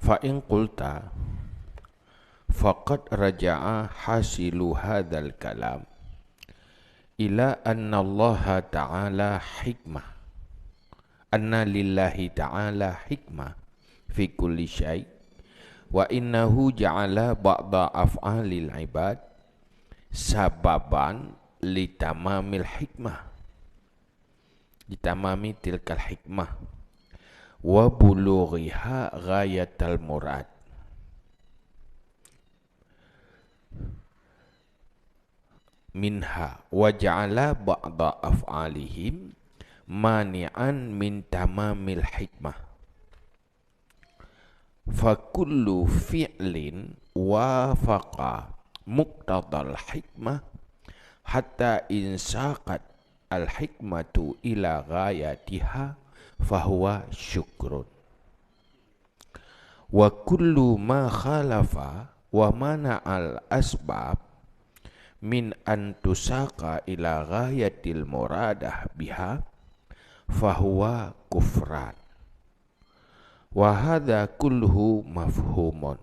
fa in qulta faqad raja'a hasilu hadzal kalam ila anna Allah ta'ala hikmah, anna lillahi ta'ala hikmah fi kulli syai' wa innahu ja'ala ba'da af'alil ibad sababan litamamil hikmah, litamami tilkal hikmah wa bulughiha ghayatal murad. Minha wa ja'ala ba'da af'alihim mani'an min tamamil hikmah. Fa kullu fi'lin wafaqa muqtadal hikmah hatta insaqat al hikmatu ila ghayatiha fahuwa syukrun. Wa kullu ma khalafa wa mana'al asbab min an tusaqa ila ghayatil muradah biha fahuwa kufran. Wa hadha kulluhu mafhumun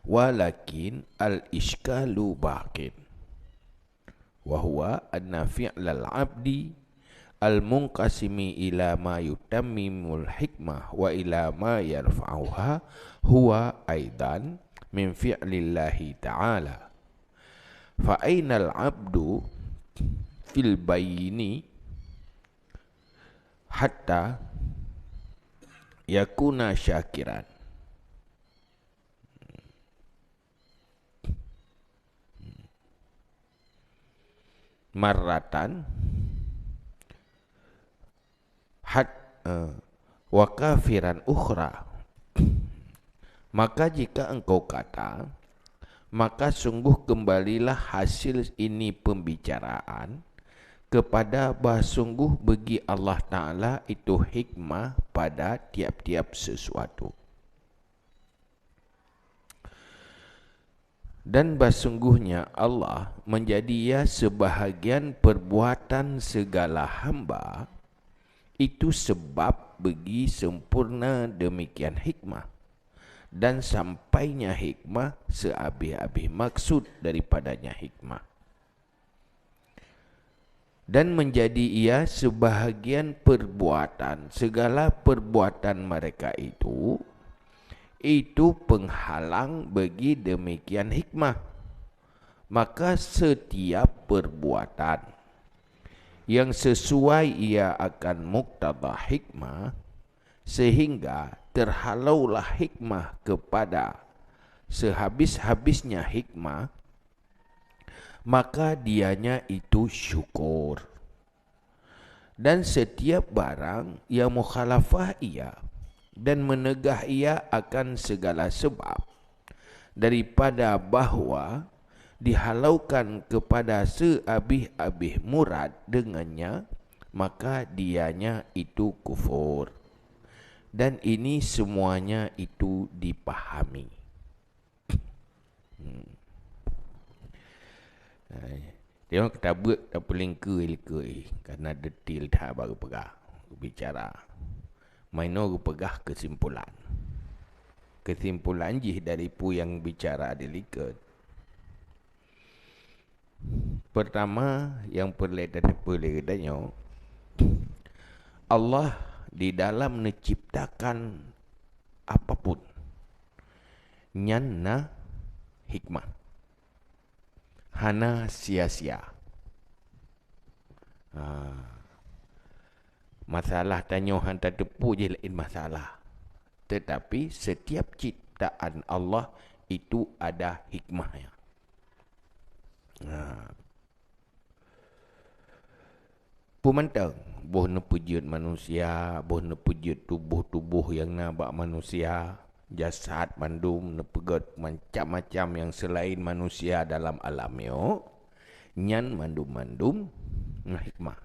walakin al iskalu baqin wa huwa anna fi'lal abdi al munqasimi ila ma yutammimul hikmah wa ila ma yarfa'uha huwa aidan min fi'lillahi ta'ala. Fa ainal abdu fil bayni hatta yakuna syakiran. Marratan wa kafiran ukhra. Maka jika engkau kata, maka sungguh kembalilah hasil ini pembicaraan kepada bahawa sungguh bagi Allah Ta'ala itu hikmah pada tiap-tiap sesuatu. Dan basungguhnya Allah menjadi sebahagian perbuatan segala hamba itu sebab bagi sempurna demikian hikmah dan sampainya hikmah sehabis-habis maksud daripadanya hikmah. Dan menjadi ia sebahagian perbuatan segala perbuatan mereka itu penghalang bagi demikian hikmah. Maka setiap perbuatan yang sesuai ia akan muqtada hikmah sehingga terhalaulah hikmah kepada sehabis-habisnya hikmah, maka dianya itu syukur. Dan setiap barang yang mukhalafah ia dan menegah ia akan segala sebab daripada bahawa dihalaukan kepada sehabis-habis murad dengannya, maka dianya itu kufur. Dan ini semuanya itu dipahami. Dia kita buat tak paling ke karena detail dah baru pegah bicara. Maino pegah kesimpulan. Kesimpulan jih dari pu yang bicara delikat. Pertama yang perlu dan Allah di dalam menciptakan apapun nyanna hikmah. Hana sia-sia. Masalah tanya hantar tepu je lain masalah. Tetapi setiap ciptaan Allah itu ada hikmahnya. Pemantang boh nepujud manusia, boh nepujud tubuh-tubuh yang nampak manusia, jasad mandum nepegot macam-macam yang selain manusia dalam alam yo, nyan mandum-mandum hikmah.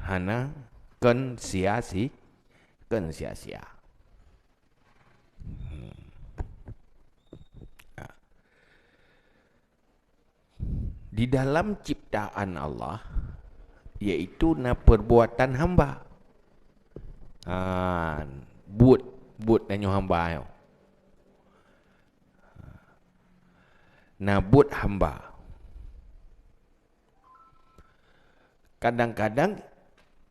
Hana kan sia-sia. Di dalam ciptaan Allah, yaitu perbuatan hamba. Ha, but nanyo hamba yo. Nah, but hamba. Kadang-kadang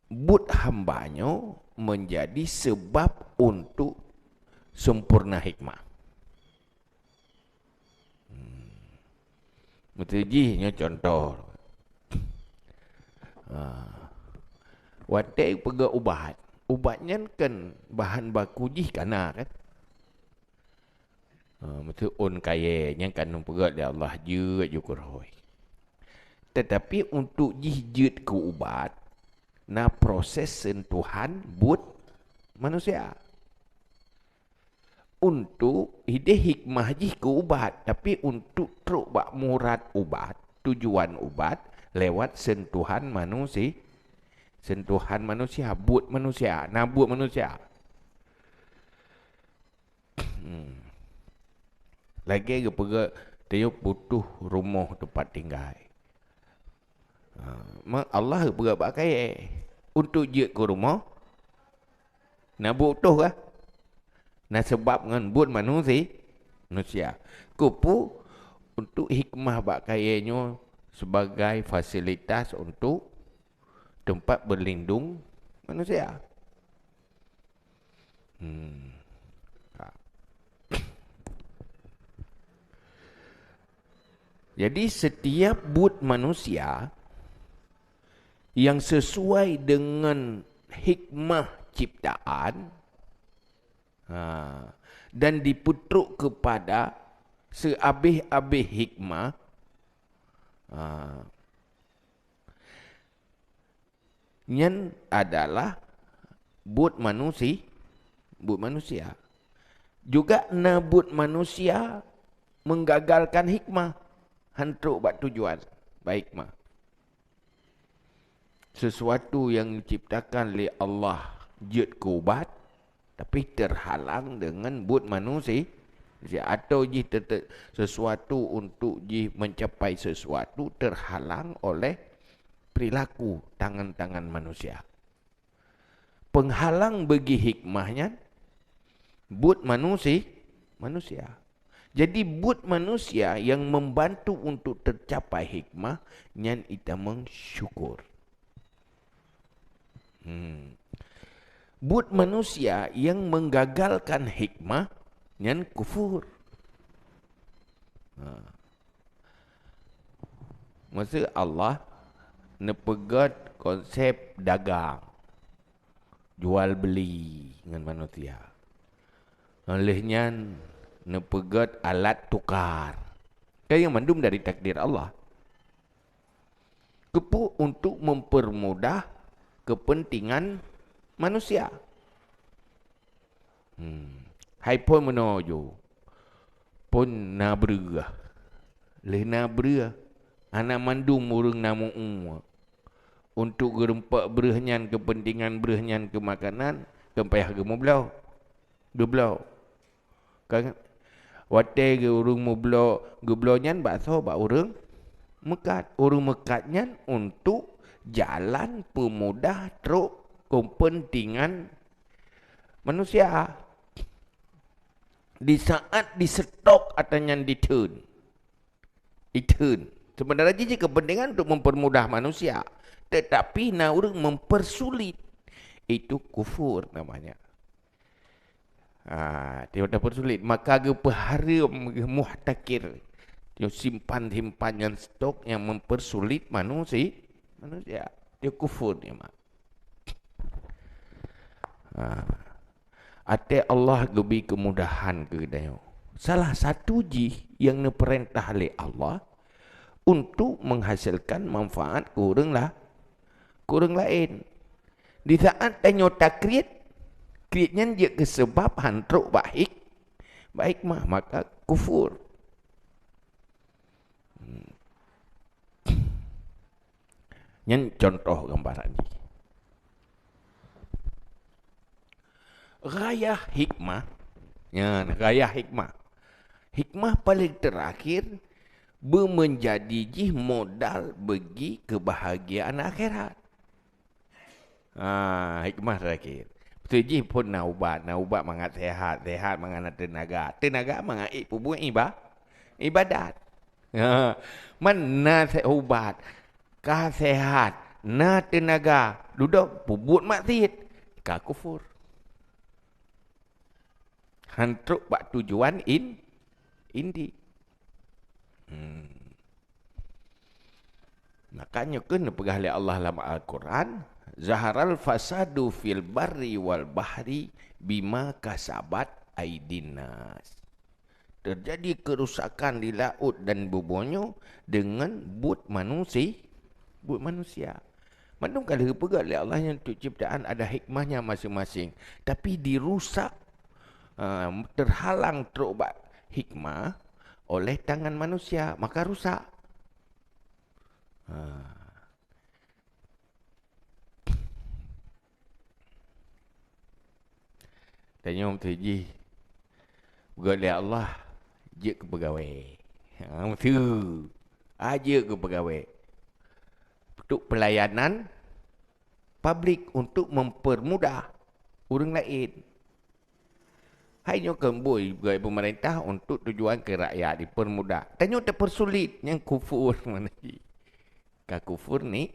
but hambanyo menjadi sebab untuk sempurna hikmah. Mutujihnya contoh. Watai pergi ubat. Ubatnya kan bahan baku jih kana kan. Betul on kaya yang kan pergi dia Allah je kurhoi. Tetapi untuk jih ke ubat, na proses sentuhan but manusia. Untuk ide hikmah jih ke ubat, tapi untuk truk bak murad ubat, tujuan ubat lewat sentuhan manusia. Sentuhan manusia, but manusia, nabut manusia. Lagi ke pergi, dia butuh rumah tempat tinggal. Allah pergi pakai untuk je ke rumah. Nak butuh kah? Nak sebab dengan but manusia. Kupu untuk hikmah bakainya sebagai fasilitas untuk tempat berlindung manusia. Jadi setiap but manusia yang sesuai dengan hikmah ciptaan dan diputruk kepada seabih-abih hikmah, yang adalah but manusia. Juga but manusia menggagalkan hikmah, hantuk buat tujuan baik mah. Sesuatu yang diciptakan oleh Allah jid ke ubat, tapi terhalang dengan but manusia. Atau sesuatu untuk mencapai sesuatu terhalang oleh perilaku tangan-tangan manusia. Penghalang bagi hikmahnya but manusia. Jadi but manusia yang membantu untuk tercapai hikmah yang kita mensyukur. But manusia yang menggagalkan hikmah yang kufur. Maksud Allah nepegat konsep dagang, jual beli dengan manusia. Olehnya nepegat alat tukar. Yang mandum dari takdir Allah. Kepu untuk mempermudah kepentingan manusia. Hai pun menuju pun nabrah. Leh nabrah. Anak mandum urang namu untuk gerempak berahnya kepentingan berahnya ke makanan kempayah gemublau. Geblau. Kan watai ke urang mublau geblaunya bakso bak urang mekat. Urang mekatnya untuk jalan pemudah truk kepentingan manusia. Di saat disetok atanya di-turn. Sebenarnya jika kepentingan untuk mempermudah manusia. Tetapi nak orang mempersulit. Itu kufur namanya. Dia dah persulit. Maka ke pehara muhtakir. Dia simpan-simpan yang stok yang mempersulit manusia. Dia kufur dia mak. Ate Allah gebi kemudahan ke dayo. Salah satu yang diperintah oleh Allah untuk menghasilkan manfaat kurang lain. Di saat tanyo takriyat, kriyatnya dia kesebab hantruk baik mah maka kufur. Yang contoh gambaran ni. Gaya hikmah. Gaya hikmah. Hikmah paling terakhir menjadi modal bagi kebahagiaan akhirat. Hikmah terakhir. Tuji pun nak ubat mangat sehat mangat tenaga. Tenaga mangat pun ibadat. Ha. Mana ubat, kah sehat, na tenaga, duduk pubut maksiat, kah kufur. Hantruk bak tujuan indi. Makanya kena pegah oleh Allah dalam Al-Quran, zaharal fasadu fil barri wal bahri bima kasabat aidinas. Terjadi kerusakan di laut dan buburnya dengan but manusia. Manakala pegah oleh Allah yang untuk ciptaan ada hikmahnya masing-masing. Tapi dirusak, terhalang terubat hikmah oleh tangan manusia, maka rusak. Tanya Om Tuji, oleh Allah, je ke pegawai. Betul. Aja ke pegawai. Untuk pelayanan publik, untuk mempermudah orang lain. Hanya kemboi pegawai pemerintah untuk tujuan ke rakyat, dipermudah. Tanya terpersulit yang kufur mana lagi. Kalau kufur ni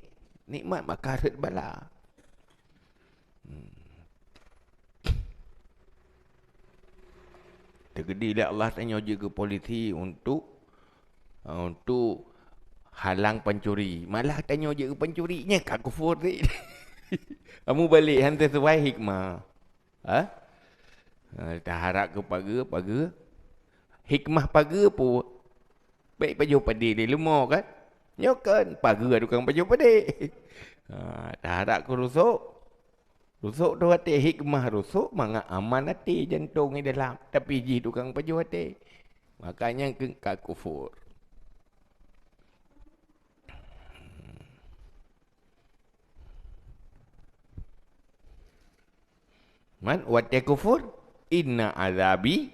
nikmat maka harus bala. Tergedi lah Allah tanya juga polisi untuk halang pencuri. Malah tanya juga pencurinya kat kufur ni. Kamu balik hantar sesuai hikmah. Tak harap ke paga. Hikmah paga pun baik baju padik dia lemah kan. Nyokan paga tukang baju padik. Tak harap ke rusuk. Rusuk tu hati hikmah rusuk, maka aman hati jantung di dalam. Tapi ji tukang baju hati. Makanya kat kufur. Man wate kufur inna azabi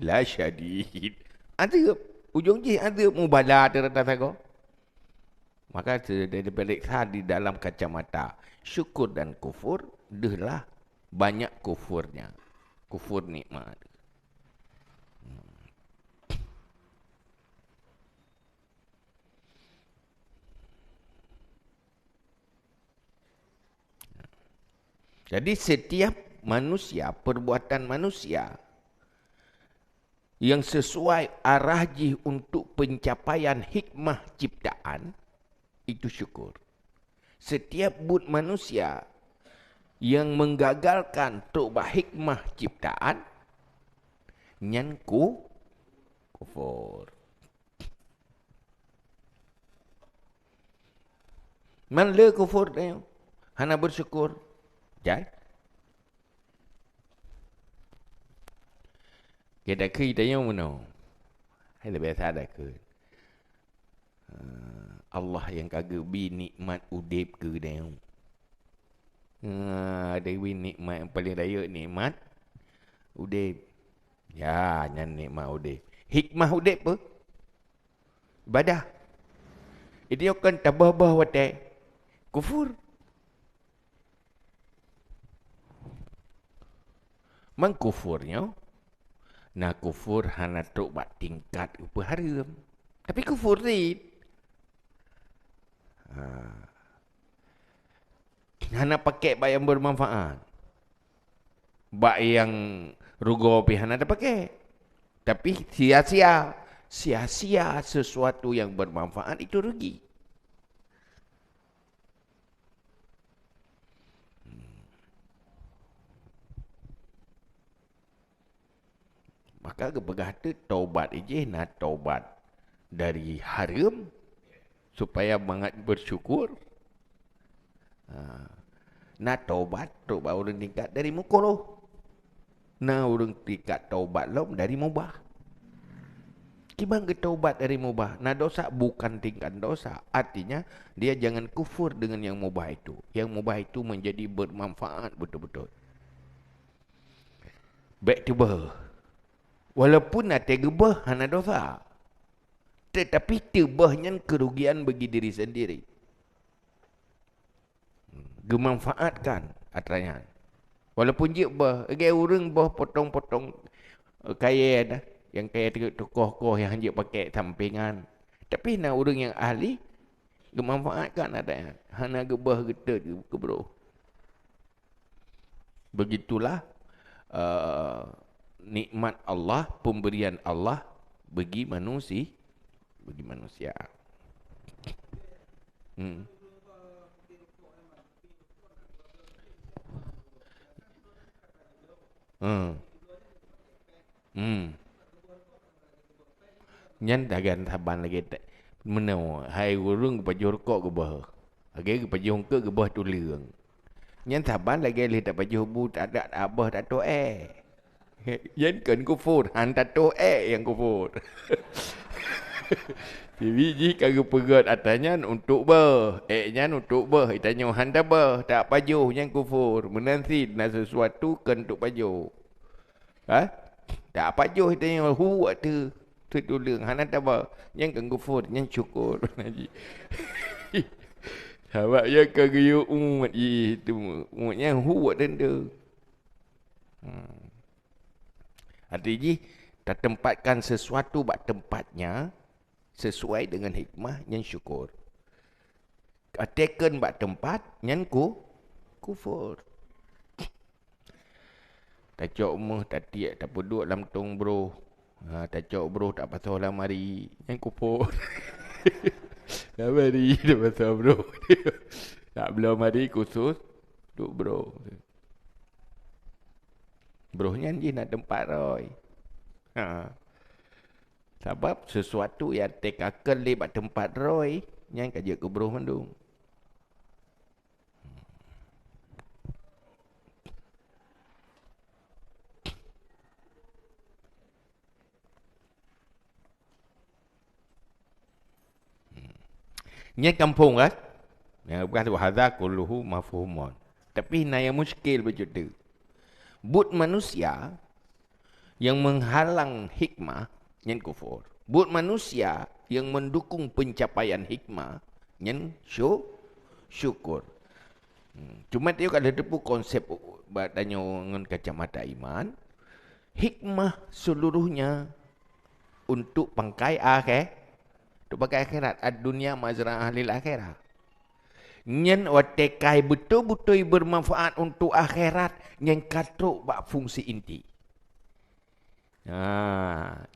la syadid. Ada ujung je ada mubala terata sago. Maka dari periksa di dalam kacamata syukur dan kufur, dahlah banyak kufurnya. Kufur nikmat. Jadi setiap manusia, perbuatan manusia yang sesuai arahji untuk pencapaian hikmah ciptaan, itu syukur. Setiap but manusia yang menggagalkan tu'bah hikmah ciptaan, nyanku kufur. Man le kufur dia, hana bersyukur. Jai. Kita kita yang mana? Hai lebih ada ke? Allah yang kagak bi nikmat udip ke dia. Dewi nikmat yang paling raya nikmat udip. Ya, nyan nikmat udip. Hikmah udip apa? Ibadah. Itu kan tabah-bah watai. Kufur. Mengkufurnya, nak kufur hana tobat tingkat upa haram. Tapi kufur ni. Hana pakai bak yang bermanfaat. Bak yang rugo pi hana ada pakai. Tapi sia-sia. Sia-sia sesuatu yang bermanfaat itu rugi. Maka kepegah tu taubat je nak taubat dari haram supaya bangat bersyukur. Nak taubat orang tingkat dari mukoroh. Nah orang tingkat taubat lom dari mubah. Kibang ke taubat dari mubah. Nah dosa bukan tingkat dosa. Artinya dia jangan kufur dengan yang mubah itu. Yang mubah itu menjadi bermanfaat betul-betul. Baik tiba. Walaupun ada gebah, hana dosa. Tetapi tebahnya kerugian bagi diri sendiri. Gemanfaatkan atranya. Walaupun dia agak orang potong-potong kaya dah. Yang kaya tokoh-tokoh yang dia pakai sampingan. Tapi nak orang yang ahli, memanfaatkan ada. Hana gebah kita ke bro. Begitulah nikmat Allah, pemberian Allah bagi manusia. Bagi manusia. Hmm. Hmm. Nyan dagan saban lagi tak. Menau hai urung pajur kok ke bah. Age ke pajur ke bah tu leung. Nyan saban lagi li tak pajur bu tak ada abah tak tu Yan kan kufur, han tak tu yang kufur. Biji kagak pegat atanya untuk bah. Nya untuk bah. Itanya han tak bah. Tak pajur yang kufur. Menanti nak sesuatu kan untuk pajur. Ha? Tak pajur itanya hu tu. Tertulung. Hana tak bah. Yang kan kufur. Yang syukur. Sahabat yang kagak umat itu. Umatnya hu tu. Artinya, tak tempatkan sesuatu bak tempatnya sesuai dengan hikmah yang syukur. Tekan bak tempat yang kufur. Tak cok umur, tak tiak, tak puduk dalam tong bro. Tak cok bro, tak pasal lah mari. Yang kufur. Tak mari, tak pasal bro. Tak belum mari khusus, duk bro. Bro nyanyi nak tempat roy. Sebab sesuatu yang tekakel di tempat roy, yang kaji ke bro mendung. Nya kampung kan? Yang bukan hadza kulluhu mafhumun. Tapi na yang muskil begitu. But manusia yang menghalang hikmah yang kufur. But manusia yang mendukung pencapaian hikmah yang syukur. Cuma dia kalau depu konsep batanya dengan kacamata iman, hikmah seluruhnya untuk pangkai untuk pakai akhirat. Ad-dunia mazra'ah lil akhirat. Nyen watekai betul-betul bermanfaat untuk akhirat yang katruk bak fungsi inti.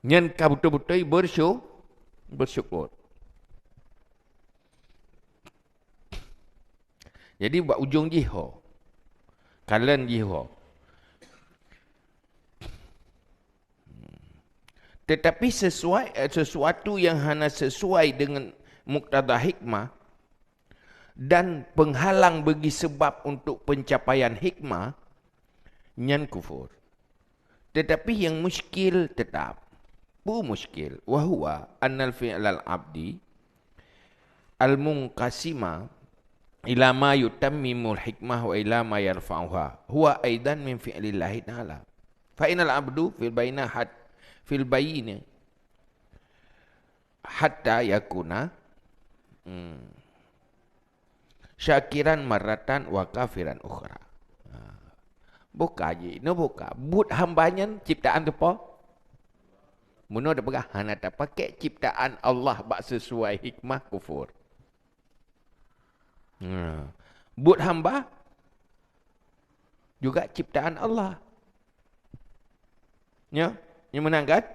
Nyen ka betul-betul bersyukur. Jadi buat ujung jiho. Kalian jiho. Tetapi sesuatu yang hanya sesuai dengan muktada hikmah dan penghalang bagi sebab untuk pencapaian hikmah, nyan kufur. Tetapi yang muskil tetap. Muskil. Wahuwa annal fi'lal abdi al-munqasima ila ma yutammimul hikmah wa ila ma yarfa'uha. Huwa aidan min fi'lillahi ta'ala. Fa'inal abdu fil bainahat fil bayini hatta yakuna syakiran maratan wa kafiran ukhra. Buka je, no buka. But hambanya ciptaan tu apa? Muno dah pegah hana tak pakai ciptaan Allah bak sesuai hikmah kufur. But hamba juga ciptaan Allah. Ya, yang menang kan?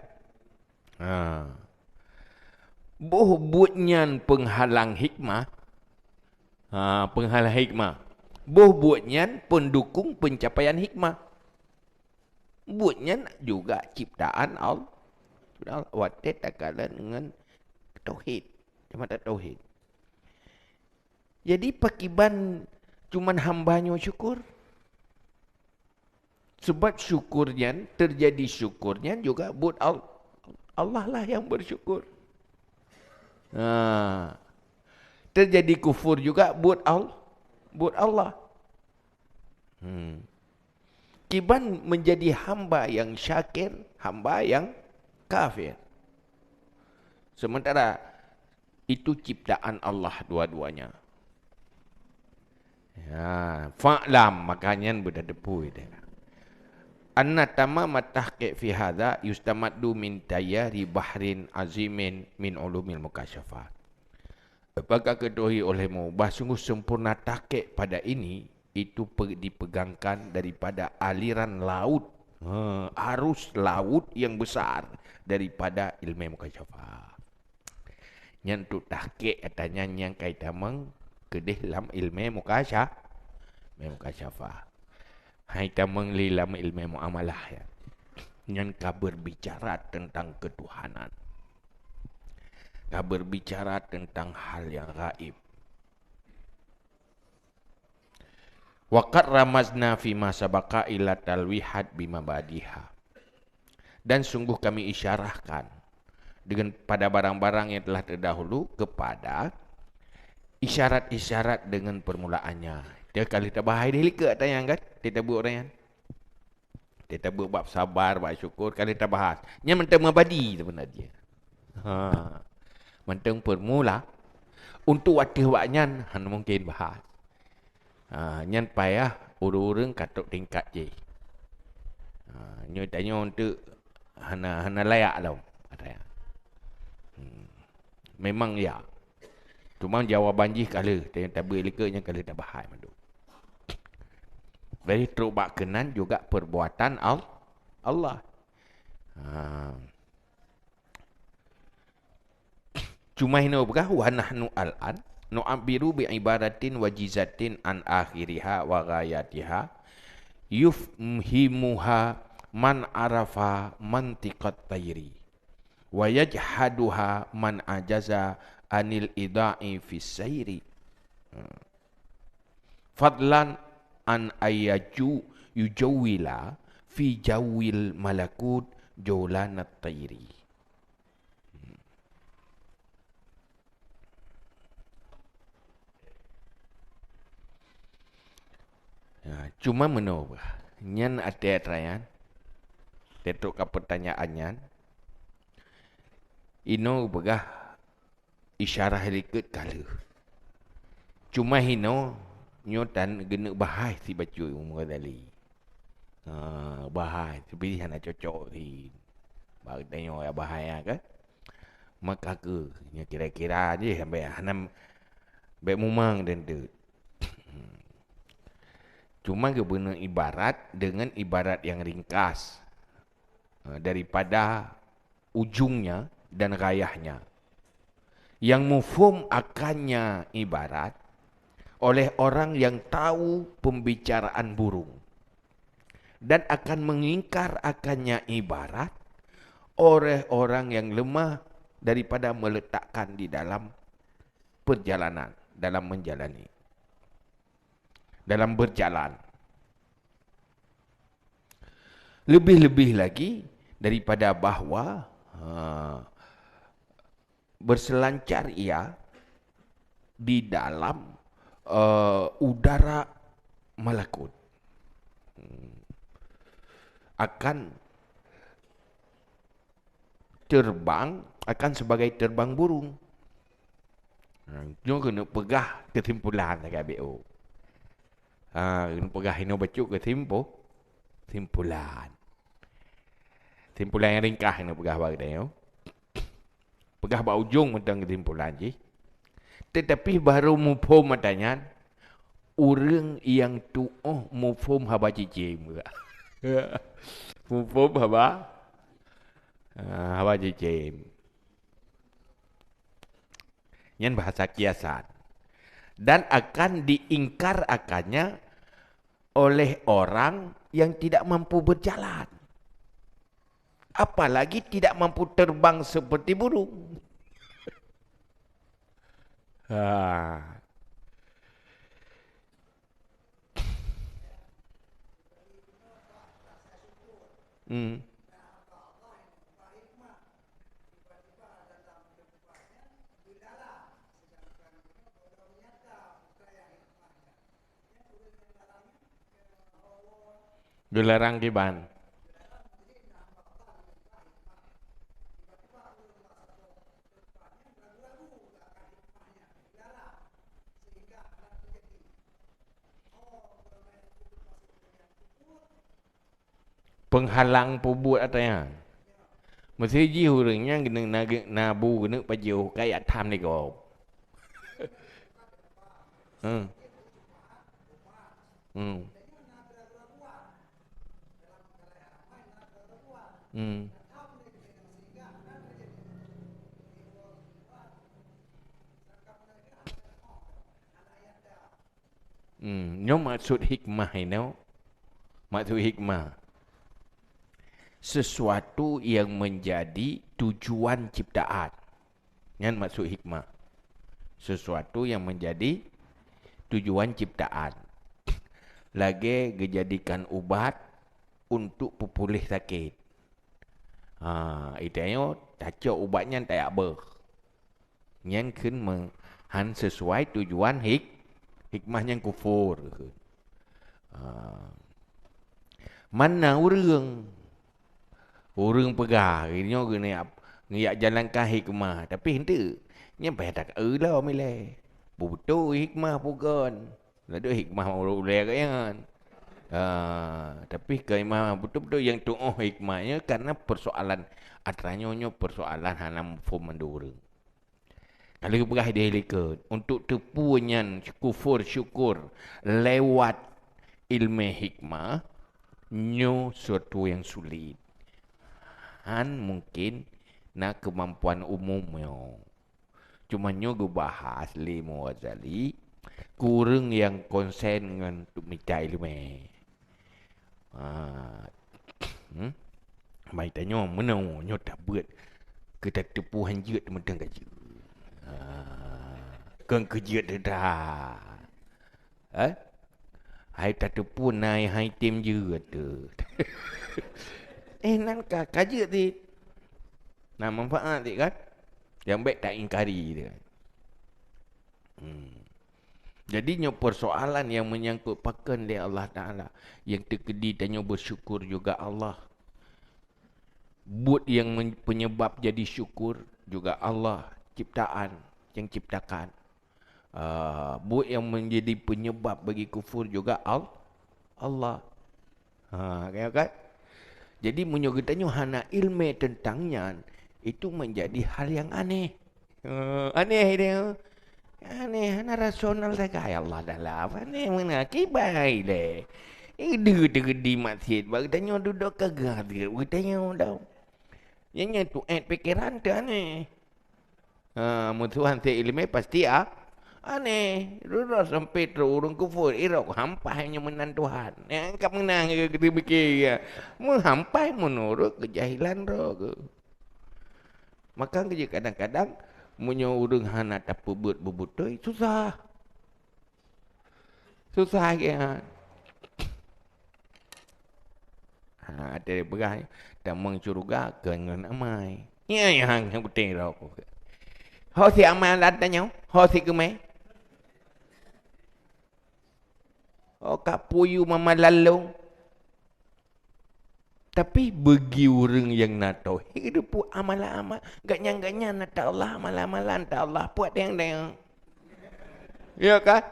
Buatnya penghalang hikmah. Penghalang hikmah. Buatnya pendukung pencapaian hikmah. Buatnya juga ciptaan Allah. Watet takalan dengan tauhid. Cuma tak tauhid. Jadi pakiban cuman hambanya syukur. Sebab syukurnya, terjadi syukurnya juga buat Allah lah yang bersyukur. Terjadi kufur juga buat Allah. Kiban menjadi hamba yang syakir, hamba yang kafir. Sementara itu ciptaan Allah dua-duanya. Fa'lam makanya berdepu dia. anna tamam at-tahqiq fi hadha yustamaddu min tayari bahrin azimin min ulumil mukasyafat. Apakah ketahui olehmu bahawa sungguh sempurna tahqiq pada ini itu dipegangkan daripada aliran laut, arus laut yang besar daripada ilmu mukasyafat. Yang tu tahqiq katanya yang kaitan kedih dalam ilmu mukasyafat. Hai tamang dalam ilmu muamalah ya. Yang kau berbicara tentang ketuhanan. Kau berbicara tentang hal yang gaib. Waqad ramazna fi ma sabaqa ila talwihat bima badiha. Dan sungguh kami isyarahkan dengan pada barang-barang yang telah terdahulu kepada isyarat-isyarat dengan permulaannya. Dia kali tak bahaya dia ke tayang kan? Kita buat orang yang. Kita buat bab sabar, bab syukur kali tak bahas. Nya mentang mabadi sebenarnya. Mentang permula untuk waktu waknya mungkin bahas. Nyan payah urang katuk tingkat je. Nyo tanya untuk hana layak tau. Memang ya. Cuma jawaban je kala tanya tabel lekanya kala tak bahas mandu. Dari terubak kenan juga perbuatan Allah. Cuma ini berkah wa nahnu al-an nu'abiru bi ibaratin wajizatin an akhiriha wa ghayatiha yufhimuha man arafa mantiqat tayri wa yajhaduha man ajaza anil ida'i fis sayri fadlan an ayaju yujawila fi jawil malakut jawlanat tayri. Cuma menurut nyan ada trayan tetuk ke pertanyaannya ino begah isyarah liket kala cuma hino nyotan gena bahai si baca umur tadi bahai tapi hana cocok si bagi tengok ya bahaya kan maka ke kira-kira je sampai hana baik mumang dan tu. Cuma guna ibarat dengan ibarat yang ringkas daripada ujungnya dan gayahnya. Yang mufhum akannya ibarat oleh orang yang tahu pembicaraan burung. Dan akan mengingkar akannya ibarat oleh orang yang lemah daripada meletakkan di dalam perjalanan, dalam menjalani. Dalam berjalan. Lebih-lebih lagi daripada bahawa berselancar ia di dalam udara malakut. Akan terbang, akan sebagai terbang burung. Dia kena pegah kesimpulan dekat BO. Pegah ini bacuk ke simpulan. Simpulan yang ringkas ini pegah bagi dia. Pegah bak ujung tentang kesimpulan je. Tetapi baru mufhum matanya orang yang tu'uh mufhum haba cicim. Mufhum haba cicim. Yang bahasa kiasan. Dan akan diingkar akannya oleh orang yang tidak mampu berjalan. Apalagi tidak mampu terbang seperti burung. Dilarang kiban. Penghalang pubut atanya. Mesti ji orangnya kena nabu kena paju kayak tham ni kau. Hmm. Hmm. Hmm. Nó maksud hikmah ini, maksud hikmah. Sesuatu yang menjadi tujuan ciptaan. Yang maksud hikmah. Sesuatu yang menjadi tujuan ciptaan. Lagi dijadikan ubat untuk pepulih sakit. Itu tak ubatnya tak apa. Yang kan han sesuai tujuan hikmahnya kufur. Mana orang pegah ini ngiyak jalan kah hikmah tapi hente nyampai tak lah milih betul hikmah bukan lalu hikmah boleh kan tapi hikmah betul-betul yang tuh hikmahnya karena persoalan atranya persoalan hanam form mandurung kalau pegah dia lihat untuk tepunya kufur syukur lewat ilmu hikmah suatu yang sulit mungkin nak kemampuan umumnya. Cuma gue bahas Imam Ghazali kurang yang konsen dengan minta ilmu. Mai tanya mana nyo tak buat kita tepuhan jeut medang gaji. Kan kejeut dah. Hai tak tepu nai hai tim jeut tu. Nan kaji ti. Nah manfaat ti kan. Yang baik tak ingkari dia. Jadinya persoalan yang menyangkut pakan oleh Allah Ta'ala. Yang terkedi tanya bersyukur juga Allah. Buat yang penyebab jadi syukur juga Allah. Ciptaan yang ciptakan. Buat yang menjadi penyebab bagi kufur juga Allah. Kan? Jadi menyogetanya hana ilmu tentangnya itu menjadi hal yang aneh. Aneh dia. Aneh, hana rasional saja. Ya Allah dalam. Aneh menakibai deh. Itu di masjid. Bagi tanya duduk kagak dia. Bagi tanya dah. Yang tu pikiran tu aneh. Musuhan si ilmu pasti aneh. Duduk sampai terurung kufur. Irok hampahnya menan Tuhan. Yang menang kita fikir. Menghampai menurut kejahilan roh. Maka kadang-kadang menyurung hana tak bubut tu susah. Susah kan. Ada berah tak mencurigakan dengan amai. Ya yang penting roh. Ho si amal datanya, ho si kemai. Oh kapuyu mama lalu. Tapi bagi orang yang nak tahu, hidup pun amal-amal. Gaknya nak tahu Allah amal-amalan tak Allah buat yang dia. Ya kan?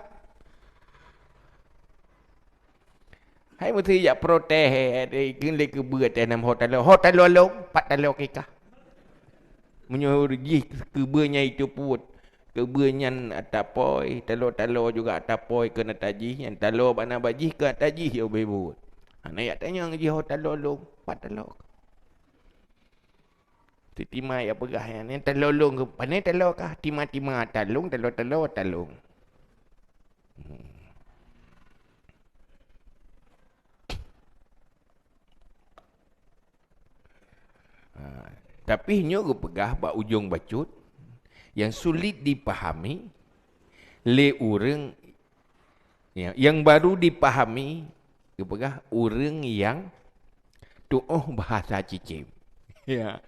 Hai mesti ya protes ada gile ke berat dalam hotel lo 4 talo kekah. Menyuruh kebenya itu pun kebenyan atapoi talo juga atapoi kena tajih yang talo bana bajih ke tajih yo bebu. Anak tanya ngaji hotel lo 4 talo. Tima ya pegah yang ni talolong ke pane talo kah tima talung talung. Tapi nyo go pegah ba ujung bacut yang sulit dipahami le orang yang baru dipahami go pegah orang yang tuoh bahasa cicim. Ya.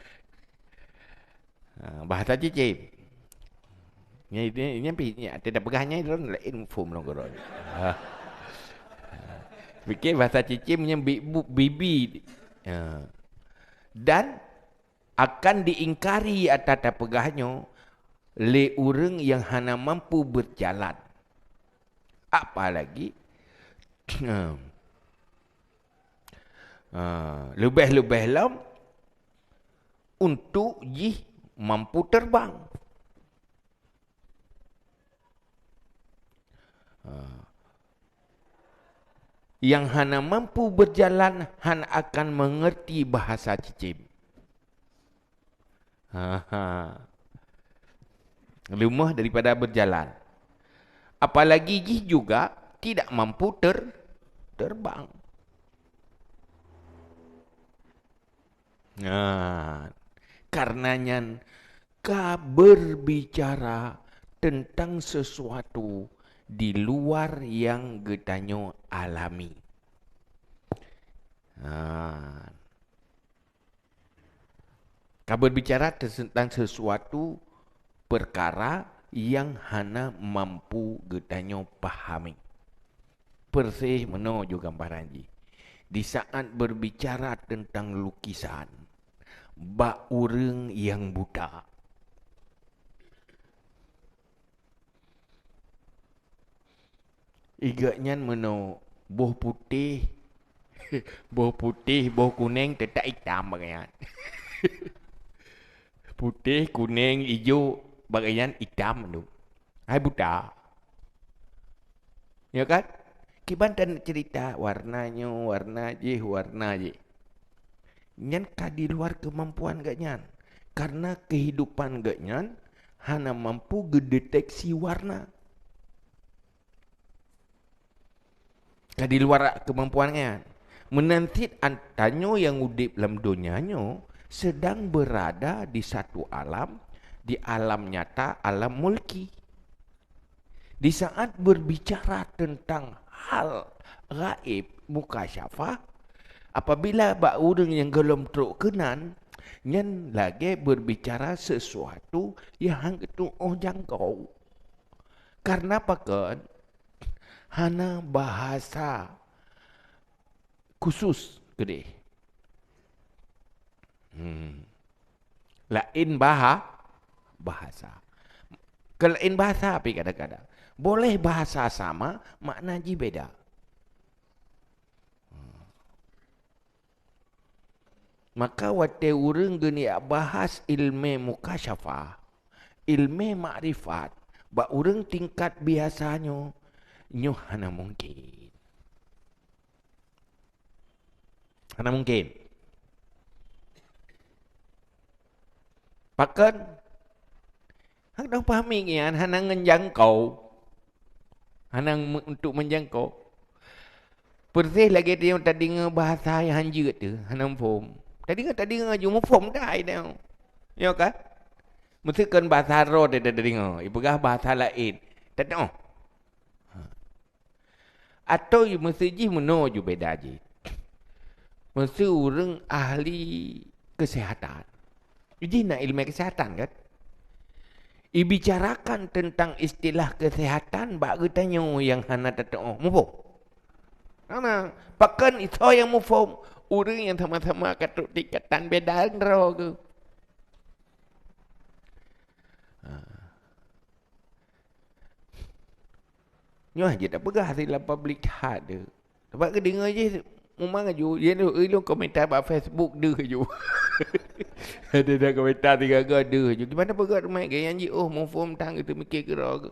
Bahasa cicim. Ini tidak pegahnya itu lain form long koron. Fikir bahasa cicim yang bibi. Dan akan diingkari atas pegahnya le orang yang hana mampu berjalan. Apalagi Lebih-lebih lam untuk jih mampu terbang. Yang hana mampu berjalan, hana akan mengerti bahasa cicim. Lemah daripada berjalan. Apalagi jih juga tidak mampu terbang. Karenanya ka berbicara tentang sesuatu di luar yang getanyo alami. Ka berbicara tentang sesuatu perkara yang hana mampu getanyo pahami. Persih menuju gambaran ji. Di saat berbicara tentang lukisan, bak urang yang buta. Igaknya meno boh putih, boh putih, boh kuning, tetap hitam bagaian. Putih, kuning, hijau, bagaian hitam tu. Hai buta. Ya kan? Kibantan cerita warnanya, warna je. Nyan ka di luar kemampuan gaknyan. Karena kehidupan gaknyan hana mampu gedeteksi warna. Ka di luar kemampuannya. Menantit antanyo yang udip dalam dunianyo sedang berada di satu alam, di alam nyata, alam mulki. Di saat berbicara tentang hal gaib, mukasyafah, apabila bak urang yang gelom teruk kenan, nyan lagi berbicara sesuatu yang hang itu jangkau. Karena pakan hana bahasa khusus gede. Lain bahasa. Kelain bahasa api kadang-kadang. Boleh bahasa sama, makna ji beda. Maka wate urang geni bahas ilmu mukasyafah, ilmu makrifat, ba urang tingkat biasanya nyo hana mungkin. Hana mungkin. Pakan hang dah pahami ngian hana menjangkau. Hana untuk menjangkau. Persih lagi dia tadi bahasa yang hanjut tu, hana faham. Tadi ngaju mu faham dah dah. Ya kan? Mesti kan bahasa roh dia dengar. Ibugah bahasa lain. Tak tahu. Atau mesti ji menuju beda je. Mesti orang ahli kesihatan. Jadi nak ilmu kesihatan kan? Ibicarakan tentang istilah kesihatan, bak tanya yang hana tak tahu. Mufum. Karena pakan itu yang mufum. Orang yang sama-sama katuk tingkatan beda roh ke. Nyoh je tak pegah hasil public hard dia. Sebab ke dengar je memang aju dia lu komentar kat Facebook dia je. Ada dah komentar tiga ada je. Gimana pegah mai gaya je mau form tang itu mikir ke roh ke.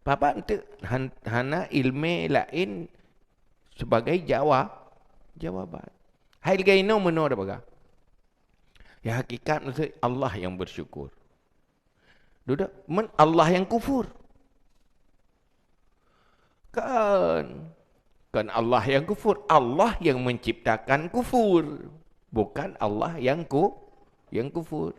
Papa itu hana ilmu lain sebagai jawaban. Hai gaya no menor dah pegah. Ya hakikat maksud Allah yang bersyukur. Duduk Allah yang kufur. Kan Allah yang kufur. Allah yang menciptakan kufur. Bukan Allah yang kufur.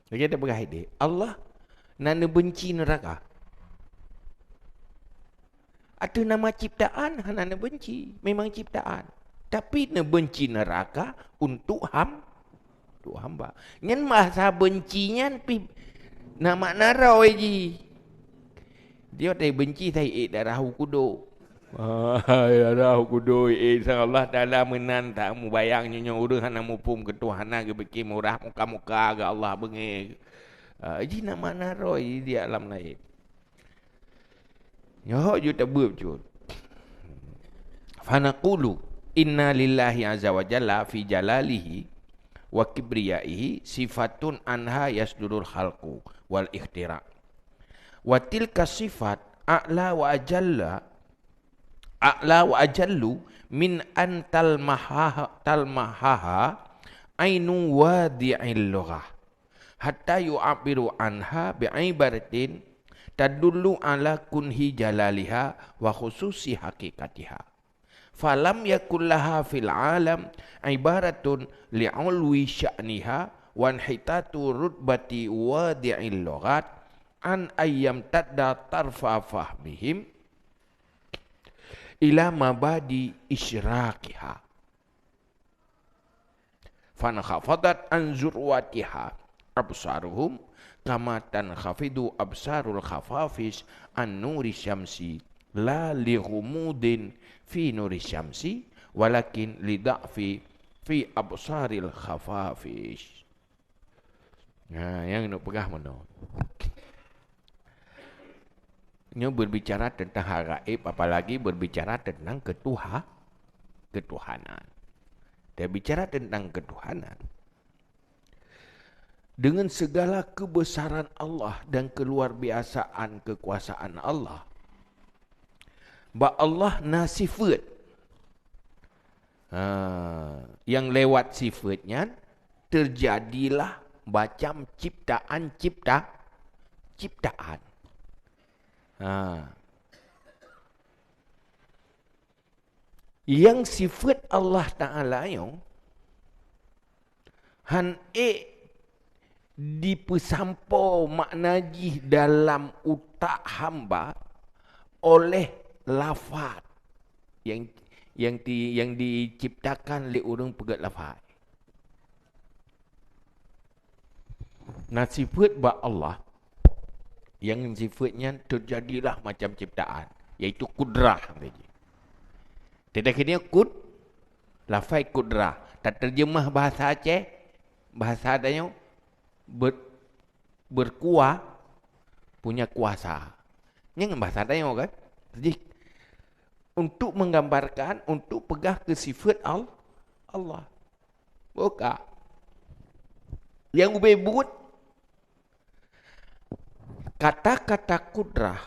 Lagi ada berkait Allah nana benci neraka. Ada nama ciptaan, nana benci. Memang ciptaan. Tapi nak benci neraka untuk hamba. Ngan masa bencinya nama narau ji. Dia tak benci saya darah kudo. Ya dah kudu insya-Allah taala menan tak mu bayang nyonya urang hana mupum ketuhanan ge beki murah muka-muka ga Allah bengi. Ji nama naroi di alam lain. Nyoh ju tabub ju. Fa naqulu inna lillahi azza wa jalla fi jalalihi wa kibriyaihi sifatun anha yasdurul khalqu wal ikhtira. Wa tilka sifat a'la wa ajallu min an talmahaha ainu wadi'il lughah hatta yu'abiru anha bi'ibaratin tadullu ala kunhi jalaliha wa khususi hakikatiha. Falam yakullaha fil alam ibaratun li'ulwi sya'niha wa nhitatu rutbati wadi'il lughat an ayyam tadda tarfa fahmihim ila mabadi isyraqiha fanakhafadat an zurwatiha absaruhum kama tankhafidu absarul khafafis an nuri syamsi la li ghumudin fi nuri syamsi walakin li da'fi fi absaril khafafis. Nah, yang nak pegah mana? Ini berbicara tentang hal gaib, apalagi berbicara tentang ketuhanan. Dia bicara tentang ketuhanan. Dengan segala kebesaran Allah dan keluarbiasaan kekuasaan Allah. Ba Allah na sifat. Yang lewat sifatnya terjadilah macam ciptaan. Yang sifat Allah Ta'ala yang dipesampau maknaji dalam utak hamba oleh lafaz yang diciptakan oleh orang pegat lafaz. Nah, sifat ba Allah yang sifatnya terjadilah macam ciptaan, iaitu kudrah. Tidak kira lafaz kudrah. Tak terjemah bahasa Aceh, bahasa adanya berkuah, punya kuasa. Ini bahasa adanya kan? Jadi untuk menggambarkan, untuk pegah ke sifat Allah. Bukan. Yang ubebut kata-kata kudrah,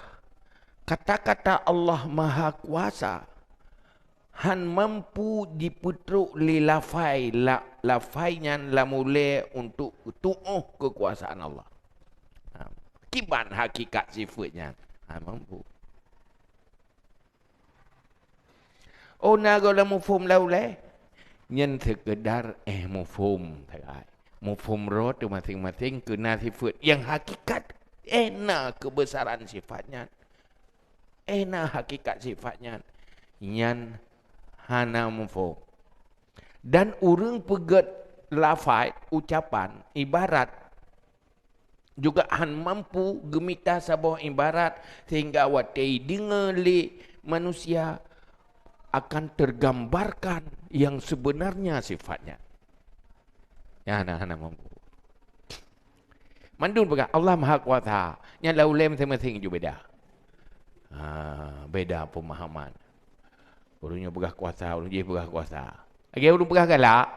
kata-kata Allah Maha Kuasa, han mampu diputruk li lafainya lamule untuk tu'uh kekuasaan Allah. Kiban hakikat sifatnya. Mampu. Oh nagola mufum lauleh. Nyen sekedar mufum. Mufum roh tu masing-masing kena sifat. Yang hakikat enak kebesaran sifatnya. Enak hakikat sifatnya. Nyan hana mufum. Dan urang pegat lafaz ucapan ibarat juga han mampu gemita sabah ibarat sehingga watai dengali manusia akan tergambarkan yang sebenarnya sifatnya. Ya hana mampu. Mandun pegah Allah Maha Kuasa. Nya laulem masing-masing juga beda. Beda pemahaman. Urungnya pegah kuasa, urung je pegah kuasa. Lagi urung pegah galak.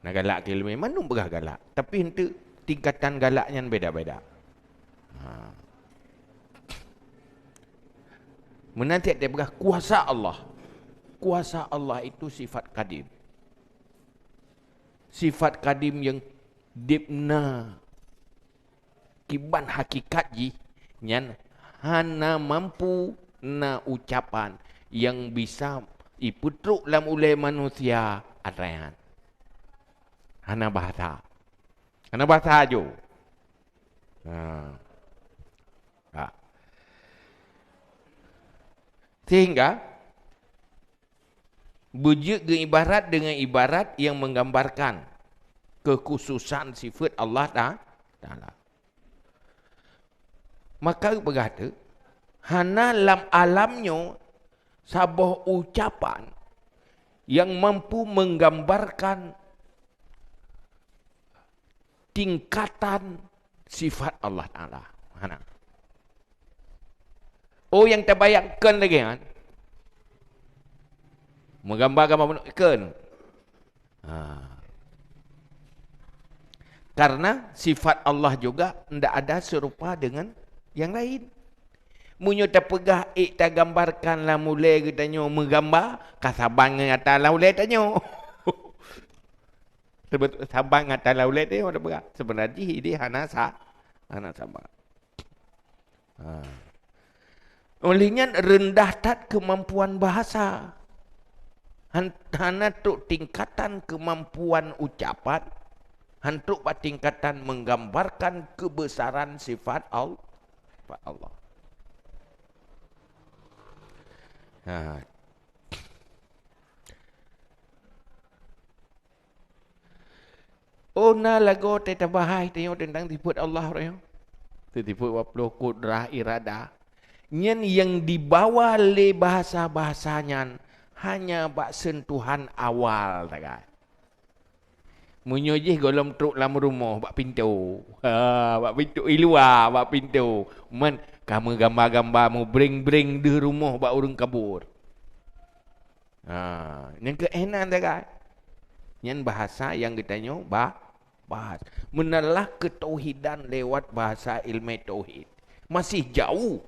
Nak galak ke lebih mandun pegah galak. Tapi untuk tingkatan galaknya beda-beda. Menanti dia pegah kuasa Allah. Kuasa Allah itu sifat kadim. Sifat kadim yang dibna kiban hakikat ji nyan hana mampu na ucapan yang bisa iputruk dalam oleh manusia atrayan. Hana bahasa. Hana bahasa aja. Sehingga bujuk ke ibarat dengan ibarat yang menggambarkan kekhususan sifat Allah Ta'ala. Maka berkata, Hana lam alamnya sabah ucapan yang mampu menggambarkan tingkatan sifat Allah Ta'ala. Hana. Oh, yang terbayangkan lagi kan? Menggambarkan apa kan? Karena sifat Allah juga tidak ada serupa dengan yang lain. Munyo terpegah tak gambarkan lah mulai katanya menggambar kasabang atas laulai tanya. Betul sabang atas laulai dia ada pegah. Sebenarnya dia hana sabar. Olehnya rendah tat kemampuan bahasa. Hana tu tingkatan kemampuan ucapan. Hantuk pada tingkatan menggambarkan kebesaran sifat Allah. Oh na lagu teta bahai tengok tentang sifat Allah raya. Sifat waploh kudrah irada. Nyen yang dibawa le bahasa-bahasanya hanya bak sentuhan awal tak. Menyojih golom truk dalam rumah bak pintu. Bak pintu luar, bak pintu. Men kamu gambar-gambar mu bring-bring di rumah bak urang kabur. Yang keenan tak. Yang bahasa yang kitanya bahas. Menelah ketauhidan lewat bahasa ilmu tauhid. Masih jauh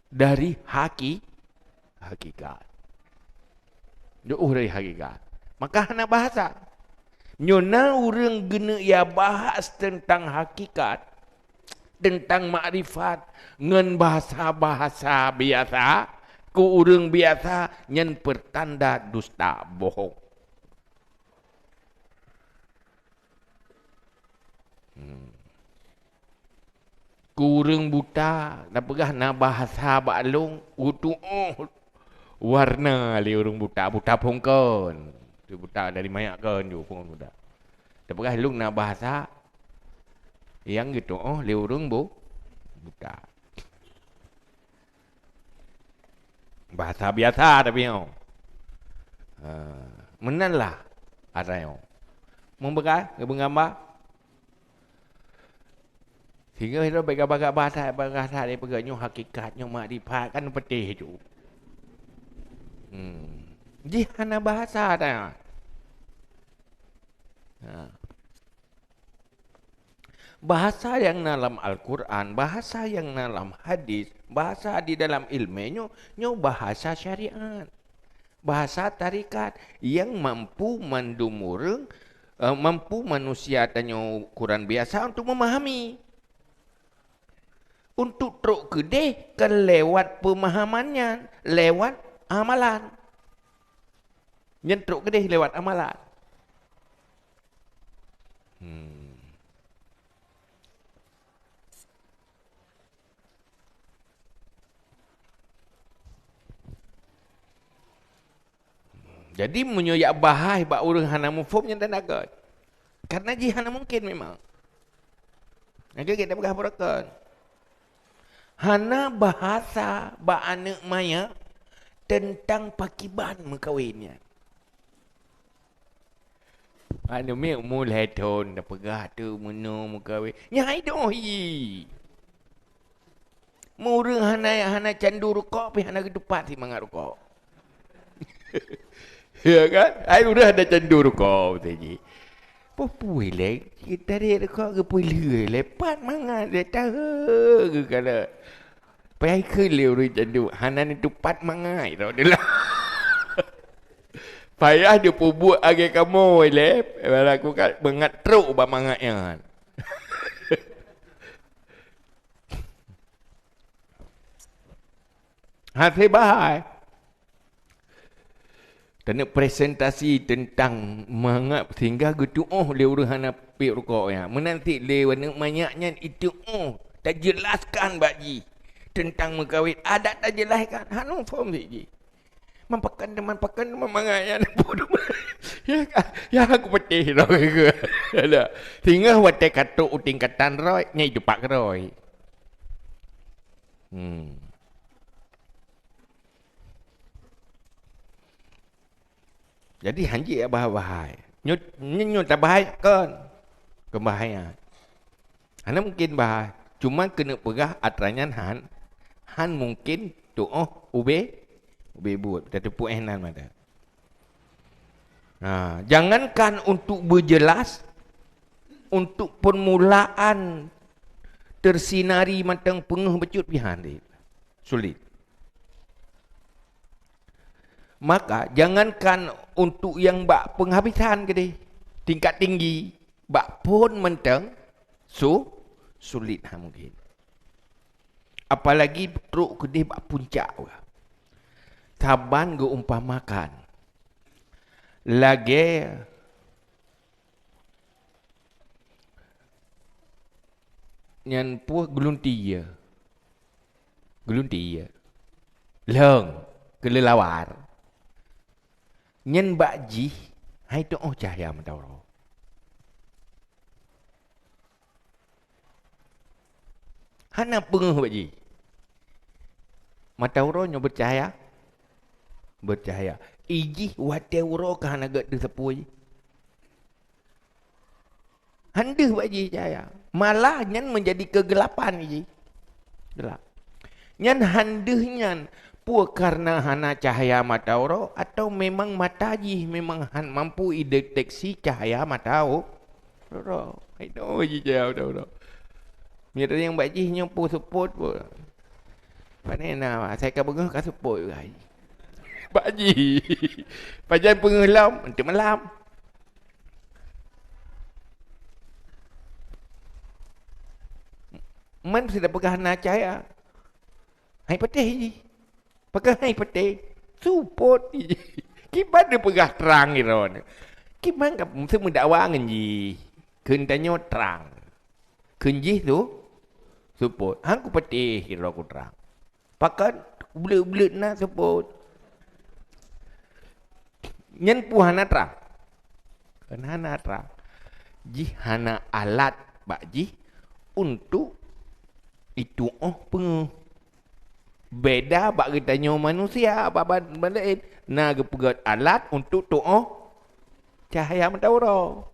dari hakikat. Jauh dari hakikat. Maka hana bahasa. Nyona orang gena ya bahas tentang hakikat, tentang makrifat, ngan bahasa-bahasa biasa, ku orang biasa, nyen pertanda dusta bohong. Ku orang buta, dah pegah na bahasa baklong, utu warna li orang buta pongkon. Tu buta dari mayak kan tu pun buta. Tapi lu nak bahasa yang gitu le urang buta. Bahasa biasa tapi menanlah ada yang membegal menggambar sehingga kita baga-baga bahasa dia peganya hakikatnya makrifat kan petih tu. Jihana bahasa ada. Bahasa yang dalam Al-Quran, bahasa yang dalam hadis, bahasa di dalam ilmunya, bahasa syariat. Bahasa tarikat yang mampu mendumurung, mampu manusia tanya Quran biasa untuk memahami. Untuk truk gede ke lewat pemahamannya, lewat amalan. Nyentruk gede lewat amalan. Jadi menyoyak bahai bak urang hana mufumnya dan agak. Karena jihana mungkin memang. Nanti kita berkata hana bahasa bak anak maya tentang pakiban mengkawinnya. Ada mek mulai ton dah pegah tu meno mengkawin. Nyai dohi. Murung hana candu rukuk pi hana kedupat si mangat rukuk. Ya kan? Ai udah ada candu rukuk tadi. Popui le kita dia rukuk ke pulih lepat mangat dia tahu ke kala. Pai ke leu ri candu hana ni tupat mangai tau dia lah. Payah dia pubuk agi kamu le. Aku kan mengat truk ba mangatnya. Hati bahai. Dan presentasi tentang mangat sehingga gitu le urang hana pi rukuk ya. Menanti le warna manyaknya itu tak jelaskan baji tentang mengkawin. Adat tak jelaskan. Hanu form ji. Mampakan memangaya bodoh. Ya aku petih dah ke. Ada. Sehingga wate kata tingkatan roy nyai jepak roy. Hmm. Jadi hanji ya bahaya. Nyut tak bahaya kan? Kebahayaan. Hana mungkin bahaya. Cuma kena pegah atranyan han mungkin tu ube buat. Tapi pu ehnan mada. Nah, jangankan untuk berjelas, untuk permulaan tersinari matang pengeh becut pihan dia. Sulit. Maka jangankan untuk yang bak penghabisan ke dia, tingkat tinggi, bak pun mentang sulit mungkin. Apalagi teruk ke dia bak puncak. Taban ke umpamakan. Lagi nyan puh gelunti ya. Gelunti ya. Leng kelelawar. Nyen bakji hai tu cahaya matauro. Hana pengeh bakji. Matauro nyo bercahaya. Bercahaya. Iji watauro ka hana gak disepui. Handeh bakji cahaya. Malah nyen menjadi kegelapan iji. Gelap. Nyen handeh nyen puak karena hana cahaya matauro atau memang mataji memang mampu deteksi cahaya matau. Itu bakji cahaya matauro. Mira yang bakji nyampu support pun. Panena saya ka bengah ka support gai. Bakji. Pajan penghelam untuk malam. Man sudah pegang hana cahaya. Hai petih je. Pegang hai petih. Support je. Kiban dia pegang terang ni ron. Kiban ka semua dakwangan je. Kentanyo terang. Kenji tu support. Hang ku petih kira aku terang. Pakat bulet-bulet nak support. Nyen pu hana terang. Kan hana terang. Ji hana alat bakji untuk itu pengeh. Beda bak kita nyo manusia benda lain. Naga pegat alat untuk tu cahaya matauro.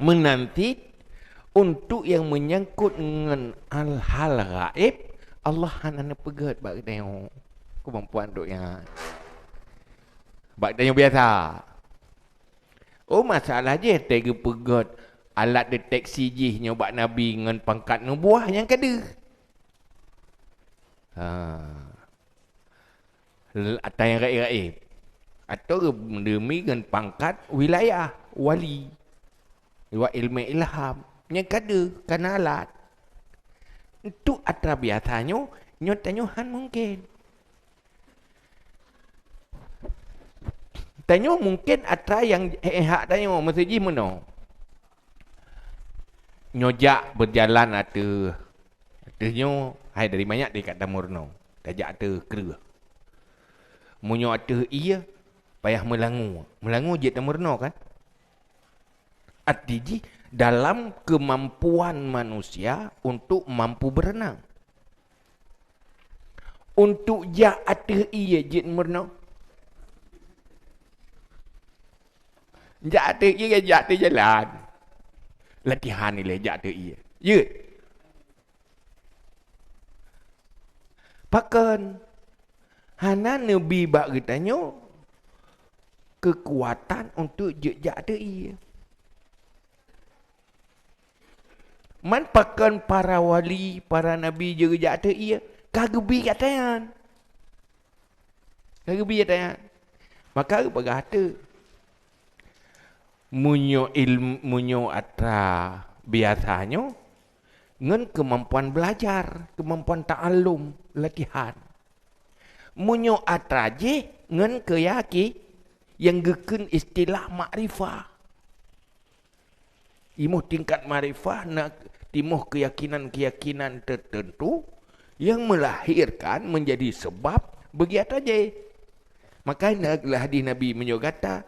Menanti untuk yang menyangkut dengan hal-hal gaib, Allah hana pegat bak kita nyo kemampuan duk yang bak kita nyo biasa. Oh masalah je tega pegat alat deteksi jih nyobak Nabi dengan pangkat nubuah yang kada. Atau yang gaib-gaib. Atau demi dengan pangkat wilayah wali. Wa ilmu ilham. Yang kada kana alat. Itu atra biasanya nyotanyuhan mungkin. Tanyo mungkin atra yang hak tanyo mesti mana? Nyojak berjalan atenyo hai dari banyak dekat Tamurno. Tajak ate kera. Munyo ate iya payah melangu. Melangu je Tamurno kan? Arti dalam kemampuan manusia untuk mampu berenang. Untuk ja ate iya je Tamurno. Ja ate iya ja ate jalan. Latihan ni lejak tu iya. Ya. Pakan hana nabi bak getanyo kekuatan untuk jejak tu iya. Man pakan para wali, para nabi jejak tu iya. Kagebi katayan. Kagebi katayan. Maka pegata munyo atra biasanya ngan kemampuan belajar, kemampuan ta'allum, latihan. Munyo atra je ngan keyaki yang geken istilah makrifah. Imuh tingkat makrifah nak timuh keyakinan-keyakinan tertentu yang melahirkan menjadi sebab begitu aja. Makanya hadis Nabi menyogata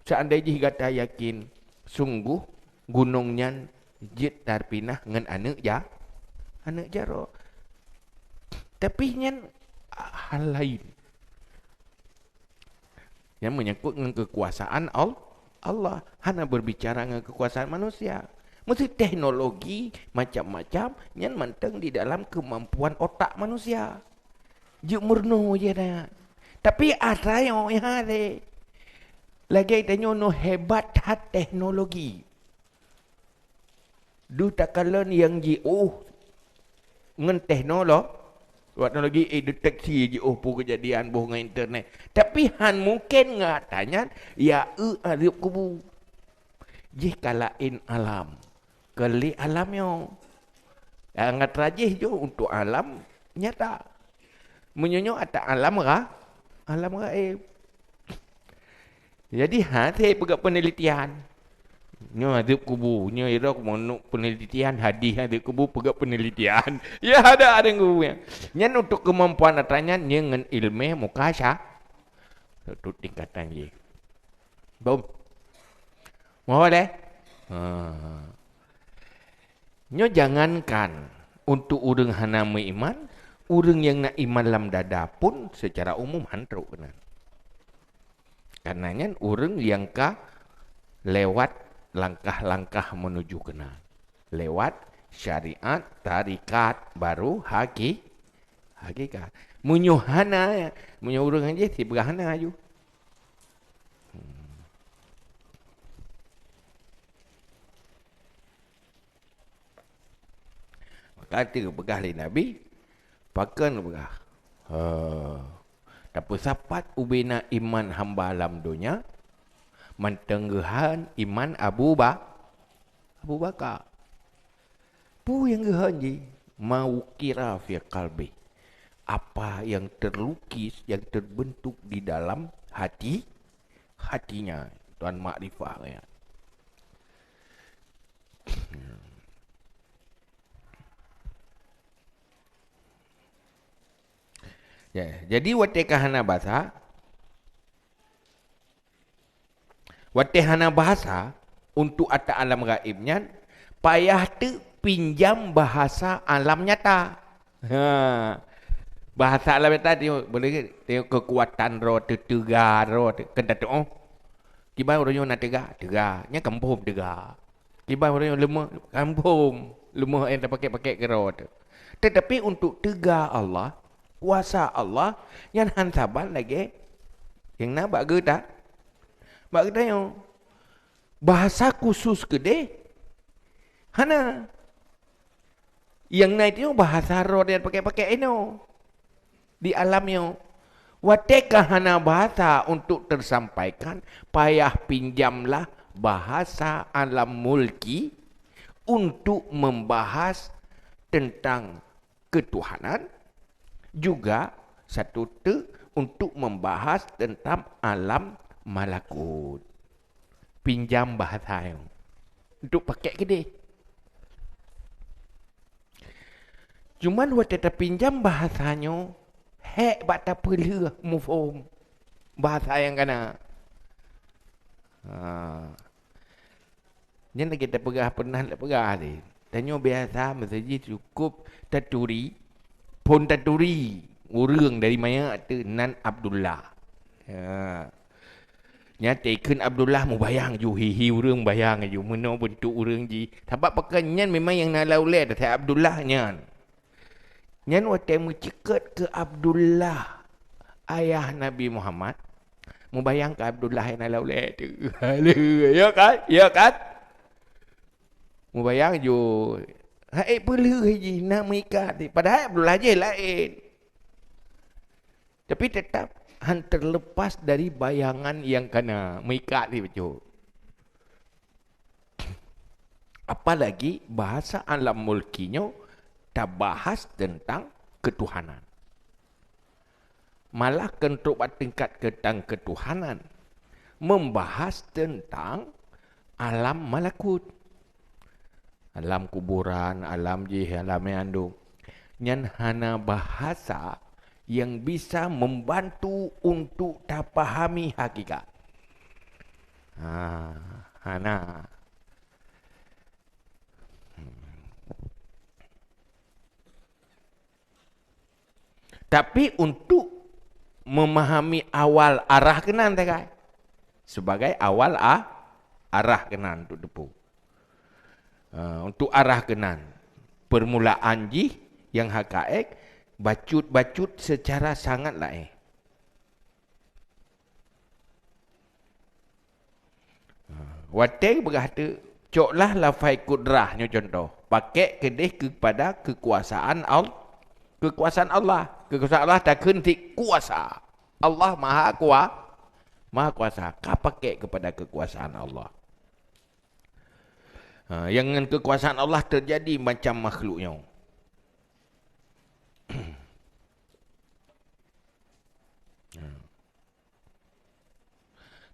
seandainya kata yakin sungguh gunungnya jit tarpinah ngan anak Anak jaro. Tapi nyen hal lain yang menyangkut dengan kekuasaan Allah. Hana berbicara dengan kekuasaan manusia. Mesti teknologi macam-macam yang manteng di dalam kemampuan otak manusia. Juk murno je dah. Tapi ada yang ada. Lagi tanya no hebat hat teknologi. Du takalan yang ngen teknologi deteksi pu kejadian boh dengan internet. Tapi han mungkin ngatanya ya arif kubu. Jikalain alam. Kali alamnya. Angat rajih jo untuk alam nyata. Menyonyo ada alam gaib. Jadi saya pergi penelitian. Nyo adib kubu, nyo ira monok penelitian hadis adib kubu pergi penelitian. Ya ada kubu ya. Nyan untuk kemampuan atanya nyen ilmu muka satu tingkatan je. Bom. Mau deh. Nyo jangankan untuk urang hana iman, urang yang nak iman dalam dada pun secara umum hantruk benar. Karenanya urang yang lewat langkah-langkah menuju kenal. Lewat syariat, tarikat, baru hakikat. Munyuhana, munyurang aja si berhana aju. Kata begah li Nabi, pakan begah. Tapi sapat ubina iman hamba alam dunia, mentenggehan iman Abu Bakar. Pu yang gehan je, mau kira fi qalbi. Apa yang terlukis, yang terbentuk di dalam hatinya. Tuan makrifah ya. Ya, jadi watehana bahasa untuk ata alam gaibnya payah tu pinjam bahasa alam nyata. Bahasa alam nyata tengok boleh tengok kekuatan roh tega roh kena tu kibai orang nak tega nya kampung tega. Kibai orang lemah kampung lemah yang tak pakai ke roh tu. Tetapi untuk tega Allah kuasa Allah yang hansaban lagi yang nak bak tak bak tanya bahasa khusus gede hana yang naik itu bahasa roh dia pakai ino di alamnya wateka hana bahasa untuk tersampaikan payah pinjamlah bahasa alam mulki untuk membahas tentang ketuhanan juga satu tu untuk membahas tentang alam malakut. Pinjam bahasa yang untuk pakai gede. Cuman waktu kita pinjam bahasanya, bata perlu move on. Bahasa yang kena. Yang kita pernah ni. Tanya biasa mesti cukup taturi. Pun taturi urang dari maya tu Nan Abdullah. Nya tekun Abdullah mu bayang ju hihi urang bayang ju meno bentuk urang ji. Sebab pakannya memang yang nalau le dah Abdullah nyan. Nyan waktu mu cekat ke Abdullah ayah Nabi Muhammad. Mu bayang ke Abdullah yang nalau le tu. Ya kan? Ya kan? Mu bayang ju perlu haji nak mengikat ni. Padahal Abdullah je lain. Tapi tetap terlepas dari bayangan yang kena mengikat ni betul. Apalagi bahasa alam mulkinya tak bahas tentang ketuhanan. Malah kentuk tingkat tentang ketuhanan membahas tentang alam malakut. Alam kuburan, alam jih, alam yang nyan hana bahasa yang bisa membantu untuk terpahami hakikat. Hana. Tapi untuk memahami awal arah kenan tak, sebagai awal arah kenan untuk depu. Untuk arah kenan. Permulaan ji yang hakaik bacut-bacut secara sangat lain. Watai berkata, coklah lafai kudrahnya contoh. Pakai kedih kepada kekuasaan Allah. Kekuasaan Allah. Kekuasaan Allah tak kentik kuasa. Allah maha kuasa. Kau pakai kepada kekuasaan Allah. Yang dengan kekuasaan Allah terjadi macam makhluknya.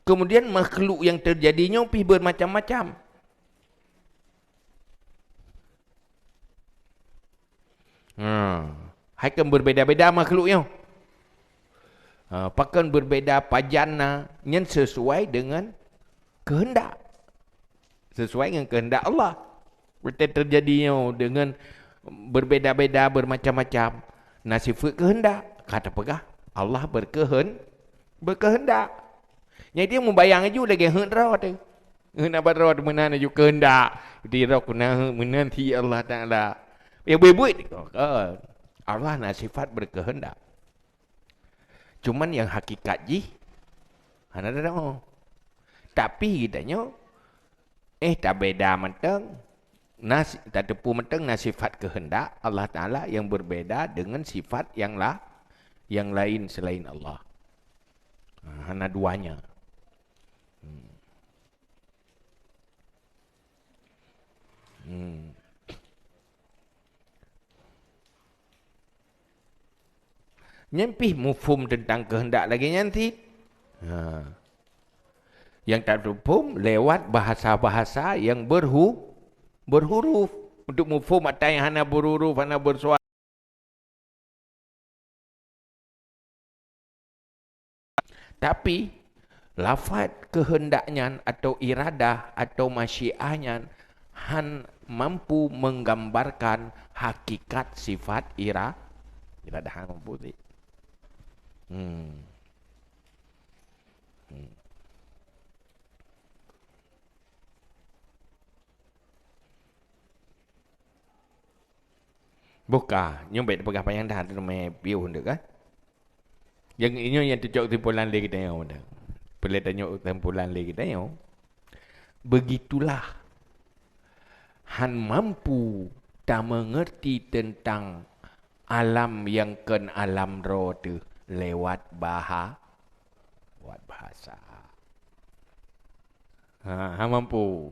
Kemudian makhluk yang terjadinya pergi bermacam-macam. Hakan berbeza-beza makhluknya. Pakan berbeza pajana yang sesuai dengan kehendak. Sesuai dengan kehendak Allah. Berarti terjadinya dengan berbeza-beza, bermacam-macam. Nasifat kehendak. Kata pegah, Allah berkehendak. Jadi dia membayang aja lagi hendak tu. Hendak berdoa menan aja kehendak. Dia kena menanti Allah Taala. Ya buat. Allah nasifat berkehendak. Cuman yang hakikat ji hana ada mau. Tapi kitanya tak beda menteng. Tak tepu menteng nasifat kehendak Allah Taala yang berbeda dengan sifat yang lain selain Allah. Hana duanya. Nyempih mufhum tentang kehendak lagi nanti. Yang tak mufhum lewat bahasa-bahasa yang berhuruf. Untuk mufhum ada yang hana berhuruf, hana bersuara. Tapi lafaz kehendaknya atau iradah atau masyiahnya mampu menggambarkan hakikat sifat iradah mampu sih. Buka, nyumbet pegah payang dah tu mai piu hendak kan. Yang ini yang tujuh timpulan lagi kita yang dah. Boleh tanya timpulan lagi kita yang. Begitulah han mampu tak mengerti tentang alam yang ken alam roh tu lewat bahasa. Han mampu.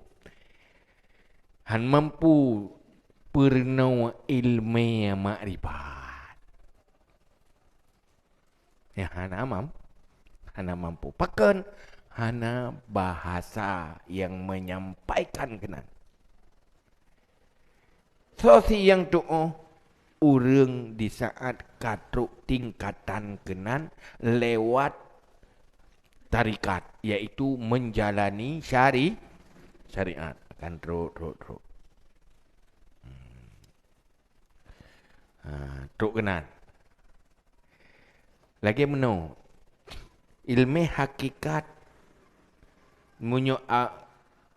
Han mampu pernah ilmu makrifat. Ya hana mampu. Pakan hana bahasa yang menyampaikan kenan. Sosi yang doa urang di saat katruk tingkatan kenan lewat tarikat, yaitu menjalani syariat akan teruk. Truk kenan. Lagi meno. Ilmu hakikat munyo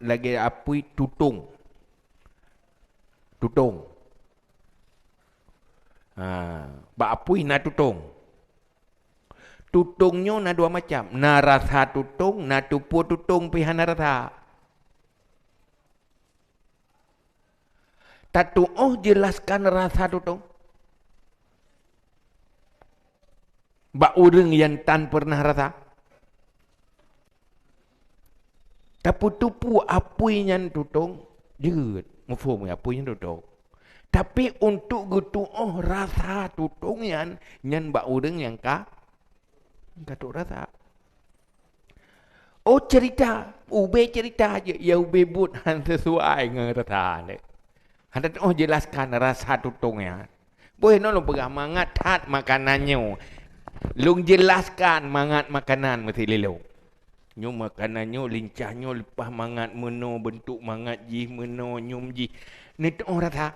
lagi apui tutung. Ba apui na tutung. Tutungnya na dua macam. Na rasa tutung, na tupu tutung pihana rasa. Tatu jelaskan rasa tutung. Ba urang yang tan pernah rasa. Tapi tupu apui yang tutung, jeut. Mufhum apui yang tutung. Tapi untuk gitu rasa tutung yang ba urang yang katuk rasa. Cerita, ube cerita aja, ya ube but han sesuai dengan rasa ni. Han jelaskan rasa tutungnya. Boleh nolong pegang mangat hat makanannya. Lung jelaskan mangat makanan mesti lelong. Nyo makanannya lincahnya lepas mangat meno bentuk mangat ji meno nyum ji. Ni tu rasa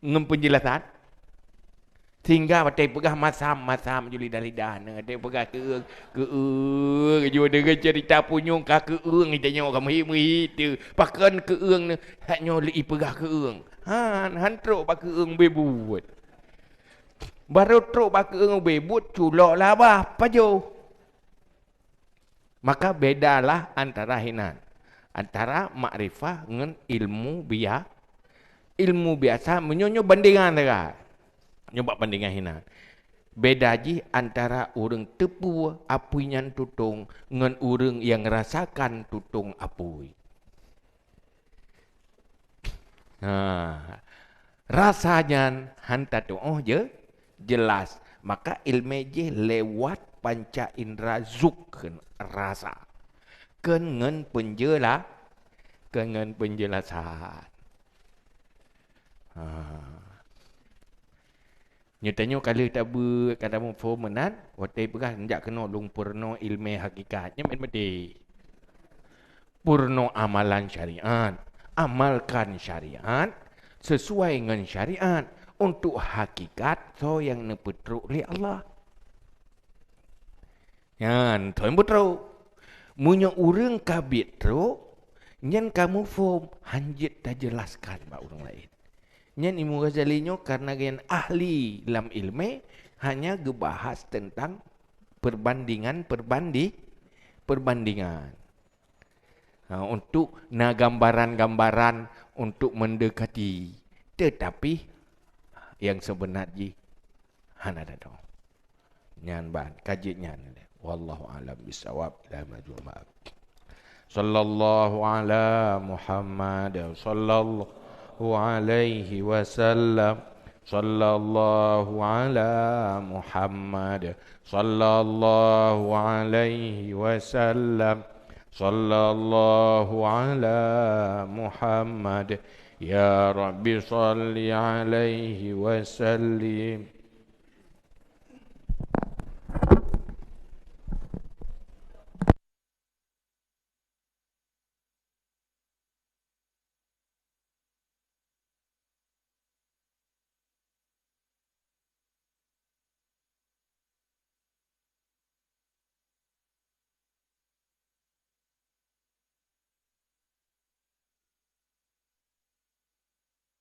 ngem penjelasan. Sehingga batai pegah masam juli lidah na batai pegah ke juga dengan cerita punyung ka ke kita nyawa kamu tu pakan ke na haknya li pegah ke han truk ba ke bebut baru truk ba ke bebut culok lah bah pajo maka bedalah antara hinan antara makrifah dengan ilmu biasa menyonyo bandingan dekat nyoba bandingan hina. Beda ji antara orang tepu apuinya tutung dengan orang yang rasakan tutung apui. Rasanya hanta tu je jelas. Maka ilmu je lewat panca indera zuk rasa. Dengan penjelasan. Nyatanya kalau tak berkata formenan, watai pegah hendak kena lung purno ilmu hakikatnya mati. Purno amalan syariat, amalkan syariat sesuai dengan syariat untuk hakikat so yang nepetru oleh Allah. Yan, tuan betul. Munya urang kabit tu, nyan kamu form hanjit tak jelaskan ba orang lain. Nyan Imam Ghazali nyo karena gen ahli dalam ilmu hanya gebahas tentang perbandingan. Untuk gambaran-gambaran untuk mendekati. Tetapi yang sebenarnya hana ada. Nyan ban kaji nyan. Wallahu a'lam bisawab. La majul ma'ab. Sallallahu ala Muhammad sallallahu عليه وسلم صلى الله على محمد صلى الله عليه وسلم صلى الله على محمد يا رب صل عليه وسلم